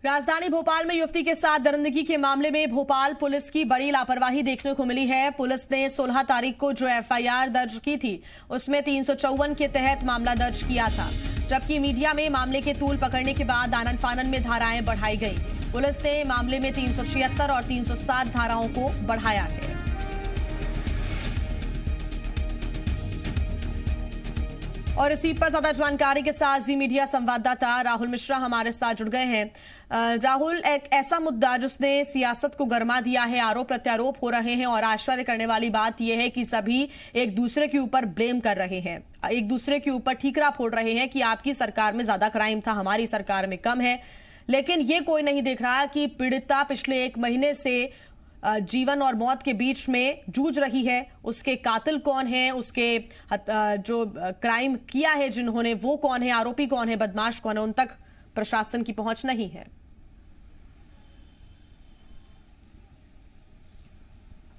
राजधानी भोपाल में युवती के साथ दरिंदगी के मामले में भोपाल पुलिस की बड़ी लापरवाही देखने को मिली है। पुलिस ने 16 तारीख को जो एफआईआर दर्ज की थी उसमें 354 के तहत मामला दर्ज किया था, जबकि मीडिया में मामले के तूल पकड़ने के बाद आनन फानन में धाराएं बढ़ाई गई। पुलिस ने मामले में 376 और 307 धाराओं को बढ़ाया है। और इसी पर ज्यादा जानकारी के साथ जी मीडिया संवाददाता राहुल मिश्रा हमारे साथ जुड़ गए हैं। राहुल, एक ऐसा मुद्दा जिसने सियासत को गरमा दिया है, आरोप प्रत्यारोप हो रहे हैं और आश्चर्य करने वाली बात यह है कि सभी एक दूसरे के ऊपर ब्लेम कर रहे हैं, एक दूसरे के ऊपर ठीकरा फोड़ रहे हैं कि आपकी सरकार में ज्यादा क्राइम था, हमारी सरकार में कम है। लेकिन ये कोई नहीं देख रहा कि पीड़िता पिछले 1 महीने से जीवन और मौत के बीच में जूझ रही है। उसके कातिल कौन है, उसके जो क्राइम किया है जिन्होंने, वो कौन है, आरोपी कौन है, बदमाश कौन है, उन तक प्रशासन की पहुंच नहीं है।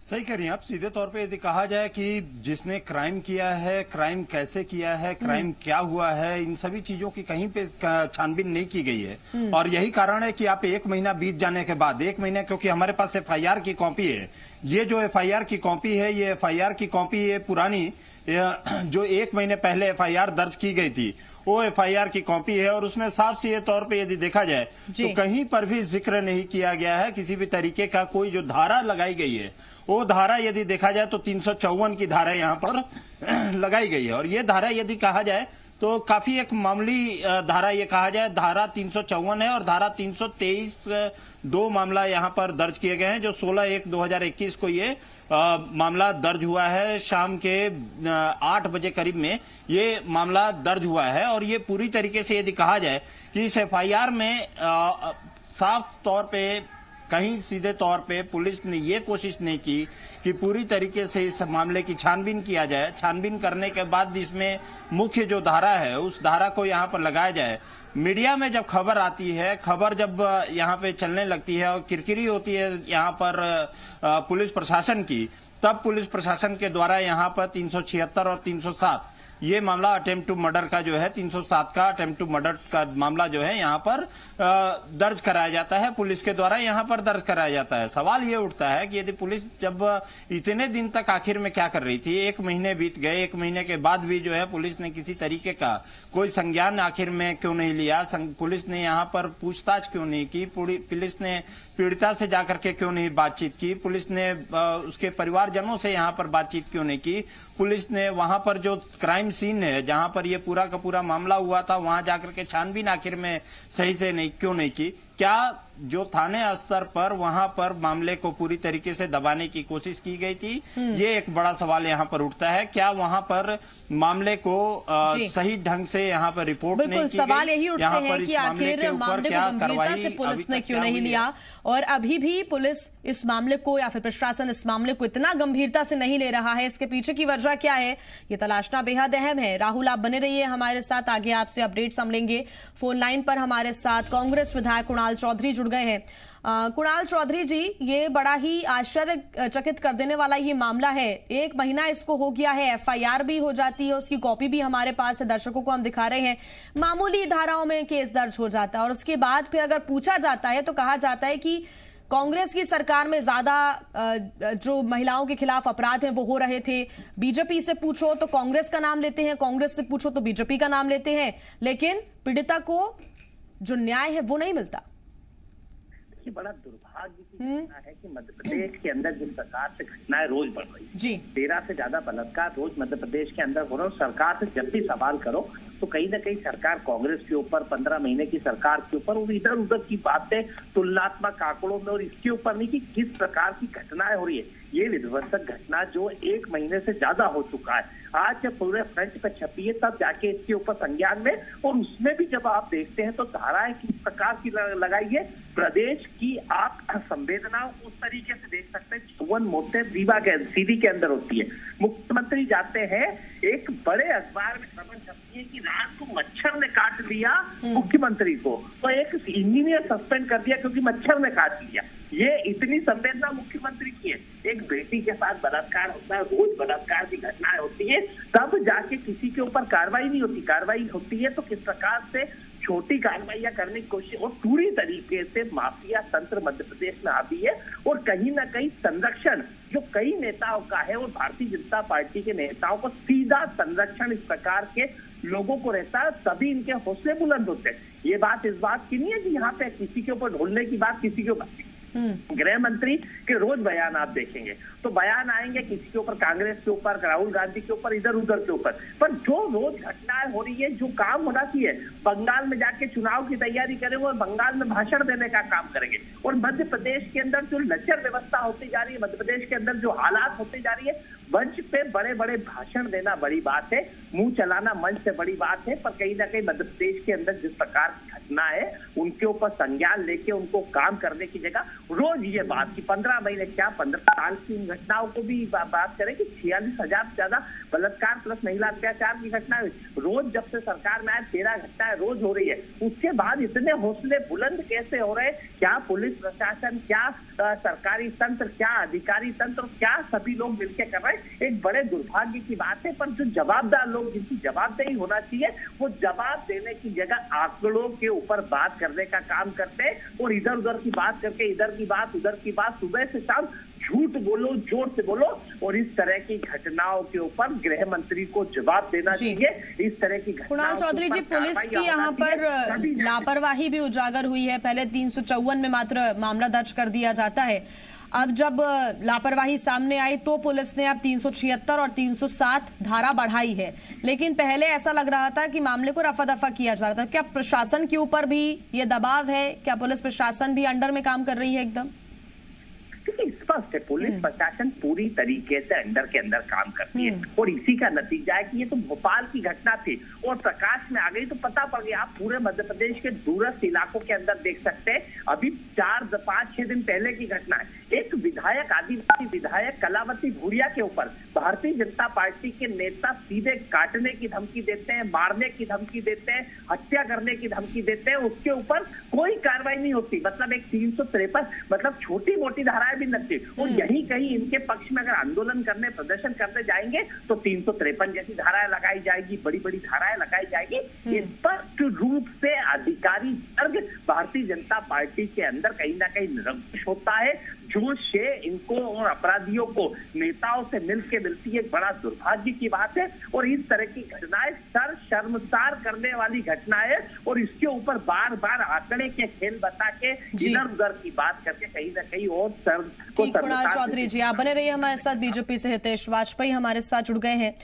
सही कह रही हैं आप। सीधे तौर पे यदि कहा जाए कि जिसने क्राइम किया है, क्राइम कैसे किया है, क्राइम क्या हुआ है, इन सभी चीजों की कहीं पे छानबीन नहीं की गई है। और यही कारण है कि आप 1 महीना बीत जाने के बाद, 1 महीना, क्योंकि हमारे पास एफआईआर की कॉपी है, ये जो एफआईआर की कॉपी है, ये एफआईआर की कॉपी है पुरानी, जो 1 महीने पहले एफआईआर दर्ज की गई थी, वो एफआईआर की कॉपी है। और उसमें साफ सीधे तौर पे यदि देखा जाए तो कहीं पर भी जिक्र नहीं किया गया है किसी भी तरीके का। कोई जो धारा लगाई गई है, वो धारा यदि देखा जाए तो 354 की धारा यहाँ पर लगाई गई है। और ये धारा यदि कहा जाए तो काफी एक मामूली धारा, ये कहा जाए धारा 354 है। और धारा 323 2 मामला यहाँ पर दर्ज किए गए हैं, जो 16/1/2021 को ये मामला दर्ज हुआ है। शाम के 8 बजे करीब में ये मामला दर्ज हुआ है। और ये पूरी तरीके से यदि कहा जाए कि इस एफआईआर में साफ तौर पे, कहीं सीधे तौर पे पुलिस ने ये कोशिश नहीं की कि पूरी तरीके से इस मामले की छानबीन किया जाए। छानबीन करने के बाद इसमें मुख्य जो धारा है, उस धारा को यहाँ पर लगाया जाए। मीडिया में जब खबर आती है, खबर जब यहाँ पे चलने लगती है और किरकिरी होती है यहाँ पर पुलिस प्रशासन की, तब पुलिस प्रशासन के द्वारा यहाँ पर 376 और 307 ये मामला अटेम्प्ट टू मर्डर का जो है, 307 का अटेम्प्ट टू मर्डर का मामला जो है यहाँ पर दर्ज कराया जाता है, पुलिस के द्वारा यहाँ पर दर्ज कराया जाता है। सवाल ये उठता है कि यदि पुलिस जब इतने दिन तक आखिर में क्या कर रही थी, 1 महीने बीत गए, 1 महीने के बाद भी जो है पुलिस ने किसी तरीके का कोई संज्ञान आखिर में क्यों नहीं लिया, पुलिस ने यहाँ पर पूछताछ क्यों नहीं की, पुलिस ने पीड़िता से जाकर के क्यों नहीं बातचीत की, पुलिस ने उसके परिवारजनों से यहाँ पर बातचीत क्यों नहीं की, पुलिस ने वहां पर जो क्राइम सीन है जहां पर ये पूरा का पूरा मामला हुआ था, वहां जाकर के छानबीन आखिर में सही से क्यों नहीं की। क्या जो थाने स्तर पर वहां पर मामले को पूरी तरीके से दबाने की कोशिश की गई थी, ये एक बड़ा सवाल यहाँ पर उठता है। क्या वहां पर मामले को सही ढंग से यहाँ पर रिपोर्ट नहीं की सवाल यही उठते हैं कि आखिर मामले को गंभीरता से पुलिस ने क्यों नहीं लिया, और अभी भी पुलिस इस मामले को या फिर प्रशासन इस मामले को इतना गंभीरता से नहीं ले रहा है। इसके पीछे की वजह क्या है, ये तलाशना बेहद अहम है। राहुल, आप बने रहिए हमारे साथ, आगे आपसे अपडेट्स हम लेंगे। फोन लाइन पर हमारे साथ कांग्रेस विधायक कुणाल चौधरी जुड़ गए हैं। कुणाल चौधरी जी, ये बड़ा ही आश्चर्यचकित कर देने वाला ये मामला है। 1 महीना इसको हो गया है, एफआईआर भी हो जाती है, उसकी कॉपी भी हमारे पास है, दर्शकों को हम दिखा रहे हैं। मामूली धाराओं में केस दर्ज हो जाता है और उसके बाद फिर अगर पूछा जाता है तो कहा जाता है कि कांग्रेस की सरकार में ज्यादा जो महिलाओं के खिलाफ अपराध हैं वो हो रहे थे। बीजेपी से पूछो तो कांग्रेस का नाम लेते हैं, कांग्रेस से पूछो तो बीजेपी का नाम लेते हैं, लेकिन पीड़िता को जो न्याय है वो नहीं मिलता। बड़ा दुर्भाग्य की घटना है कि मध्य प्रदेश के अंदर जिस प्रकार से घटनाएं रोज बढ़ रही जी, 13 से ज्यादा बलात्कार रोज मध्य प्रदेश के अंदर हो रहा है। सरकार से जब भी सवाल करो तो कहीं ना कहीं सरकार कांग्रेस के ऊपर, 15 महीने की सरकार के ऊपर, और इधर उधर की बातें तुलनात्मक आंकड़ों में, और इसके ऊपर नहीं कि किस प्रकार की घटनाएं हो रही है। ये विध्वंसक घटना जो 1 महीने से ज्यादा हो चुका है, आज जब पूरे फ्रंट पे छपी है तब जाके इसके ऊपर संज्ञान में, और उसमें भी जब आप देखते हैं तो धाराएं किस प्रकार की लगाई है। प्रदेश की आप संवेदनाओं उस तरीके से देख सकते हैं। 54 मौतें रीवा के सीधी के अंदर होती है। मुख्यमंत्री जाते हैं, एक बड़े अखबार में खबर छपती है कि रात को मच्छर ने काट लिया मुख्यमंत्री को, तो एक इंजीनियर सस्पेंड कर दिया क्योंकि मच्छर ने काट लिया। ये इतनी संवेदना मुख्यमंत्री की है। एक बेटी के साथ बलात्कार होता है, रोज बलात्कार की घटनाएं होती है, तब जाके किसी के ऊपर कार्रवाई नहीं होती। कार्रवाई होती है तो किस प्रकार से छोटी कार्रवाइयां करने की कोशिश, और पूरी तरीके से माफिया तंत्र मध्य प्रदेश में हावी है। और कहीं ना कहीं संरक्षण जो कई नेताओं का है, और भारतीय जनता पार्टी के नेताओं को सीधा संरक्षण इस प्रकार के लोगों को रहता है, तभी इनके हौसले बुलंद होते हैं। ये बात इस बात की नहीं है कि यहाँ पे किसी के ऊपर ढोलने की बात, किसी के ऊपर गृह मंत्री के रोज बयान आप देखेंगे तो बयान आएंगे किसी के ऊपर, कांग्रेस के ऊपर, राहुल गांधी के ऊपर, इधर उधर के ऊपर। पर जो रोज घटनाएं हो रही है, जो काम होना चाहिए, बंगाल में जाके चुनाव की तैयारी करेंगे और बंगाल में भाषण देने का काम करेंगे, और मध्य प्रदेश के अंदर जो लचर व्यवस्था होती जा रही है, मध्य प्रदेश के अंदर जो हालात होते जा रही है, मंच पे बड़े बड़े भाषण देना बड़ी बात है, मुंह चलाना मंच से बड़ी बात है, पर कहीं ना कहीं मध्य प्रदेश के अंदर जिस प्रकार की घटना है उनके ऊपर संज्ञान लेके उनको काम करने की जगह रोज ये बात की 15 महीने क्या 15 साल की उन घटनाओं को भी बात करें कि 46,000 से ज्यादा बलात्कार प्लस महिला अत्याचार की घटनाएं रोज, जब से सरकार में आए 13 घटनाएं रोज हो रही है। उसके बाद इतने हौसले बुलंद कैसे हो रहे हैं? क्या पुलिस प्रशासन, क्या सरकारी तंत्र, क्या अधिकारी तंत्र, क्या सभी लोग मिलकर कर रहे हैं? एक बड़े दुर्भाग्य की बात है। पर जो जवाबदार लोग, जिनकी जवाबदेही होना चाहिए, वो जवाब देने की जगह आंकड़ों के ऊपर बात करने का काम करते हैं, और इधर उधर की बात करके इधर की बात उधर की बात, सुबह से शाम झूठ बोलो, जोर से बोलो, और इस तरह की घटनाओं के ऊपर गृह मंत्री को जवाब देना चाहिए। इस तरह की कुणाल चौधरी जी, पुलिस की यहाँ पर लापरवाही भी उजागर हुई है। पहले 354 में मात्र मामला दर्ज कर दिया जाता है, अब जब लापरवाही सामने आई तो पुलिस ने अब 376 और 307 धारा बढ़ाई है, लेकिन पहले ऐसा लग रहा था कि मामले को रफा दफा किया जा रहा था। क्या प्रशासन के ऊपर भी ये दबाव है? क्या पुलिस प्रशासन भी अंडर में काम कर रही है एकदम? स्पष्ट है, पुलिस प्रशासन पूरी तरीके से अंडर के अंदर काम करती है, और इसी का नतीजा है कि ये तो भोपाल की घटना थी और प्रकाश में आ गई तो पता पड़ गया। आप पूरे मध्य प्रदेश के दूरस्थ इलाकों के अंदर देख सकते हैं, अभी 4-5-6 दिन पहले की घटना है। एक विधायक, आदिवासी विधायक कलावती भूरिया के ऊपर भारतीय जनता पार्टी के नेता सीधे काटने की धमकी देते हैं, मारने की धमकी देते हैं, हत्या करने की धमकी देते हैं, उसके ऊपर कोई कार्रवाई नहीं होती। मतलब एक 353, मतलब छोटी मोटी धाराएं भी लगती, और यही कहीं इनके पक्ष में अगर आंदोलन करने, प्रदर्शन करने जाएंगे तो 353 जैसी धाराएं लगाई जाएगी, बड़ी बड़ी धाराएं लगाई जाएगी। स्पष्ट रूप से अधिकारी वर्ग भारतीय जनता पार्टी के अंदर कहीं ना कहीं निरंकुश होता है। जोश से इनको और अपराधियों को नेताओं से मिलती है, बड़ा दुर्भाग्य की बात है। और इस तरह की घटनाएं सर शर्मसार करने वाली घटनाएं, और इसके ऊपर बार बार आंकड़े के खेल बता के इधर उधर की बात करके कहीं ना कहीं और सर को। कुणाल चौधरी जी, आप बने रहिए हमारे साथ। बीजेपी से हितेश वाजपेयी हमारे साथ जुड़ गए हैं।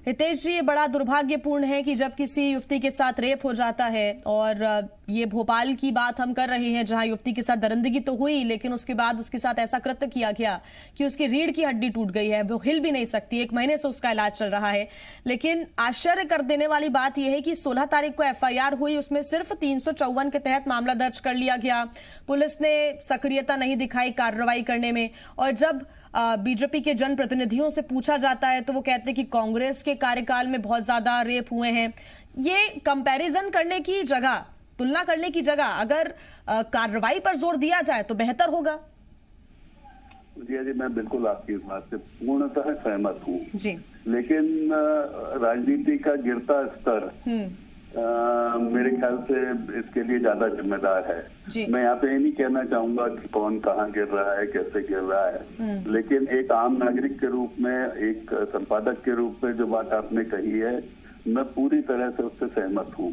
हितेश जी, ये बड़ा दुर्भाग्यपूर्ण है कि जब किसी युवती के साथ रेप हो जाता है, और ये भोपाल की बात हम कर रहे हैं जहां युवती के साथ दरिंदगी तो हुई, लेकिन उसके बाद उसके साथ ऐसा कृत्य किया गया कि उसकी रीढ़ की हड्डी टूट गई है, वो हिल भी नहीं सकती, 1 महीने से उसका इलाज चल रहा है। लेकिन आश्चर्य कर देने वाली बात यह है कि 16 तारीख को FIR हुई, उसमें सिर्फ 354 के तहत मामला दर्ज कर लिया गया। पुलिस ने सक्रियता नहीं दिखाई कार्रवाई करने में, और जब बीजेपी के जनप्रतिनिधियों से पूछा जाता है तो वो कहते हैं कि कांग्रेस के कार्यकाल में बहुत ज्यादा रेप हुए हैं। ये कंपैरिजन करने की जगह, तुलना करने की जगह अगर कार्रवाई पर जोर दिया जाए तो बेहतर होगा। जी, मैं बिल्कुल आपकी इस बात से पूर्णतः सहमत हूँ जी, लेकिन राजनीति का गिरता स्तर मेरे ख्याल से इसके लिए ज्यादा जिम्मेदार है। मैं यहाँ पे ये नहीं कहना चाहूंगा कि कौन कहाँ गिर रहा है, कैसे गिर रहा है, लेकिन एक आम नागरिक के रूप में, एक संपादक के रूप में जो बात आपने कही है, मैं पूरी तरह से उससे सहमत हूँ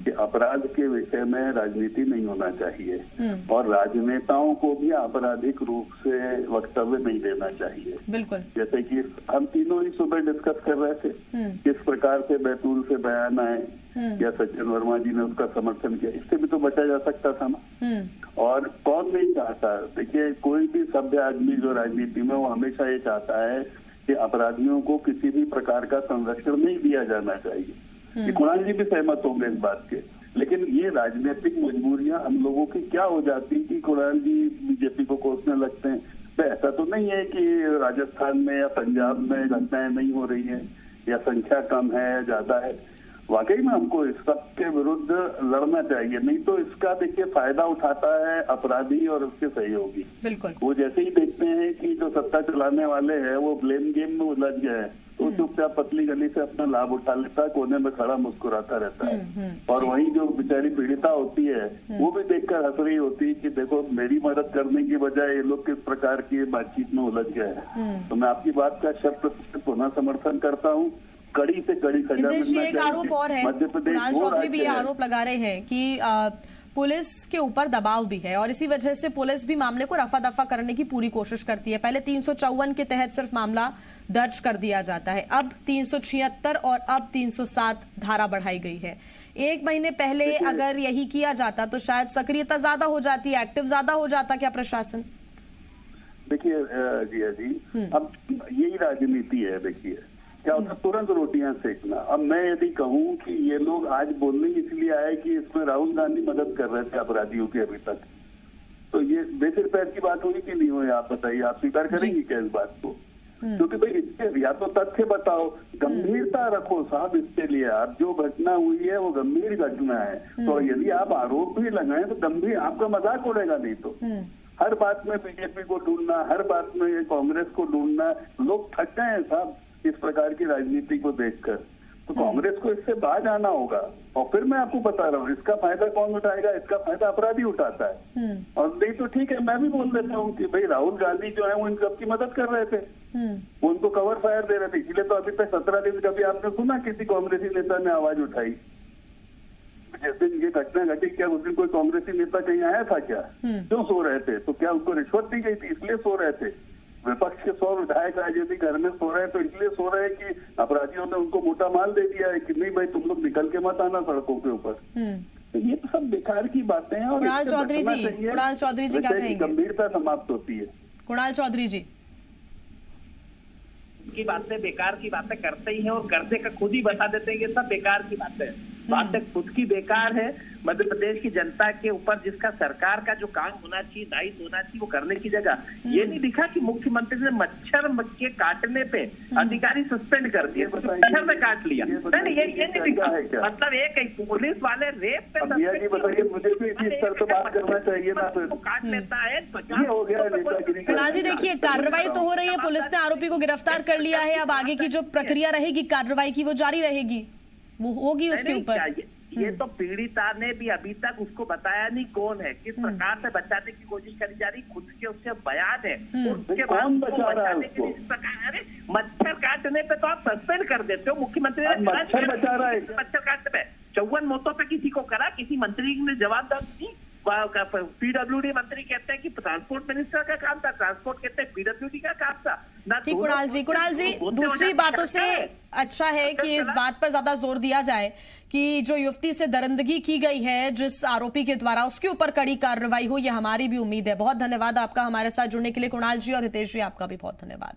कि अपराध के विषय में राजनीति नहीं होना चाहिए, और राजनेताओं को भी आपराधिक रूप से वक्तव्य नहीं देना चाहिए। बिल्कुल, जैसे कि हम तीनों ही सुबह डिस्कस कर रहे थे, किस प्रकार से बैतूल से बयान आए, या सचिन वर्मा जी ने उसका समर्थन किया, इससे भी तो बचा जा सकता था ना। और कौन नहीं चाहता, देखिए कोई भी सभ्य आदमी जो राजनीति में, वो हमेशा ये चाहता है कि अपराधियों को किसी भी प्रकार का संरक्षण नहीं दिया जाना चाहिए। कुणाल जी भी सहमत होंगे इस बात के, लेकिन ये राजनीतिक मजबूरियां हम लोगों की क्या हो जाती कि कुणाल जी बीजेपी को कोसने लगते हैं। तो ऐसा तो नहीं है कि राजस्थान में या पंजाब में घटनाएं नहीं हो रही है, या संख्या कम है या ज्यादा है। वाकई में हमको इस सब के विरुद्ध लड़ना चाहिए, नहीं तो इसका देखिए फायदा उठाता है अपराधी और उसके सहयोगी। बिल्कुल। वो जैसे ही देखते हैं कि जो सत्ता चलाने वाले हैं वो ब्लेम गेम में उलझ गए हैं, तो चुपचाप पतली गली से अपना लाभ उठा लेता है, कोने में खड़ा मुस्कुराता रहता है। और वहीं जो बेचारी पीड़िता होती है वो भी देखकर हंस रही होती है कि देखो मेरी मदद करने की बजाय ये लोग किस प्रकार की बातचीत में उलझ गए हैं। तो मैं आपकी बात का 100% पुनः समर्थन करता हूँ। कड़ी से कड़ी सजा मिलना चाहिए। एक आरोप और है, कुणाल चौधरी भी ये आरोप लगा रहे हैं कि पुलिस के ऊपर दबाव भी है और इसी वजह से पुलिस भी मामले को रफा दफा करने की पूरी कोशिश करती है। पहले 354 के तहत सिर्फ मामला दर्ज कर दिया जाता है, अब 376 और अब 307 धारा बढ़ाई गई है। एक महीने पहले अगर यही किया जाता तो शायद सक्रियता ज्यादा हो जाती, एक्टिव ज्यादा हो जाता क्या प्रशासन? देखिए जिया जी, अब यही राजनीति है। देखिए क्या होता है, तुरंत रोटियां सेकना। अब मैं यदि कहूं कि ये लोग आज बोलने इसलिए आए कि इसमें राहुल गांधी मदद कर रहे थे अपराधियों की अभी तक, तो ये बेसिर पैर की बात हुई कि नहीं हुई? आप बताइए, आप स्वीकार करेंगी क्या इस बात को? क्योंकि भाई इसके या तो तथ्य बताओ, गंभीरता रखो साहब इसके लिए। आप जो घटना हुई है वो गंभीर घटना है, तो यदि आप आरोप भी लगाएं तो गंभीर, आपका मजाक उड़ेगा नहीं तो। हर बात में बीजेपी को ढूंढना, हर बात में कांग्रेस को ढूंढना, लोग थक गए हैं साहब इस प्रकार की राजनीति को देखकर। तो कांग्रेस को इससे बाहर आना होगा। और फिर मैं आपको बता रहा हूँ, इसका फायदा कौन उठाएगा? इसका फायदा अपराधी उठाता है। और नहीं तो ठीक है, मैं भी बोल देता हूँ कि भाई राहुल गांधी जो है वो इन सबकी मदद कर रहे थे, वो उनको कवर फायर दे रहे थे, इसलिए तो अभी तक 17 दिन कभी आपने सुना किसी कांग्रेसी नेता ने आवाज उठाई? जिस दिन ये घटना घटी, क्या उस दिन कोई कांग्रेसी नेता कहीं आया था क्या? क्यों सो रहे थे? तो क्या उनको रिश्वत दी गई थी इसलिए सो रहे थे? विपक्ष के 100 विधायक आज यदि घर में सो रहे हैं तो इसलिए सो रहे हैं कि अपराधियों ने उनको मोटा माल दे दिया है कि नहीं भाई तुम लोग निकल के मत आना सड़कों के ऊपर। तो ये तो सब बेकार की बातें हैं। और कुणाल चौधरी जी क्या कहेंगे? गंभीरता समाप्त होती है। कुणाल चौधरी जी की बातें बेकार की बातें करते ही हैं और करते का खुद ही बता देते हैं, ये सब बेकार की बातें बातें खुद की बेकार है। मध्य प्रदेश की जनता के ऊपर जिसका सरकार का जो काम होना चाहिए, दायित्व होना चाहिए, वो करने की जगह ये नहीं दिखा कि मुख्यमंत्री ने मच्छर के काटने पे अधिकारी सस्पेंड कर दिए, मच्छर में काट लिया। नहीं ये नहीं दिखा। मतलब एक पुलिस वाले रेप पे मुझे भी इसी स्तर पर बात करना चाहिए ना, तो काट लेता है। कुणाल जी देखिए, कार्रवाई तो हो रही है, पुलिस ने आरोपी को गिरफ्तार कर लिया है, अब आगे की जो प्रक्रिया रहेगी कार्रवाई की वो जारी रहेगी, वो होगी उसके ऊपर। ये तो पीड़िता ने भी अभी तक उसको बताया नहीं कौन है, किस प्रकार से बचाने की कोशिश करी जा रही, खुद के उसके बयान है और उसके बाद बचाने के लिए इस प्रकार। अरे मच्छर काटने पे तो आप सस्पेंड कर देते हो। मुख्यमंत्री ने मच्छर बचा रहा है, मच्छर काटने पे 54 मौतों पे किसी को करा, किसी मंत्री ने जवाबदार दी। पीडब्ल्यूडी मंत्री कहते हैं कि ट्रांसपोर्ट मिनिस्टर का काम था, ट्रांसपोर्ट कहते हैं पीडब्ल्यूडी का काम था। कुणाल जी दूसरी बातों से अच्छा है कि इस बात पर ज्यादा जोर दिया जाए कि जो युवती से दरिंदगी की गई है जिस आरोपी के द्वारा, उसके ऊपर कड़ी कार्रवाई हो, ये हमारी भी उम्मीद है। बहुत धन्यवाद आपका हमारे साथ जुड़ने के लिए कुणाल जी, और हितेश जी आपका भी बहुत धन्यवाद।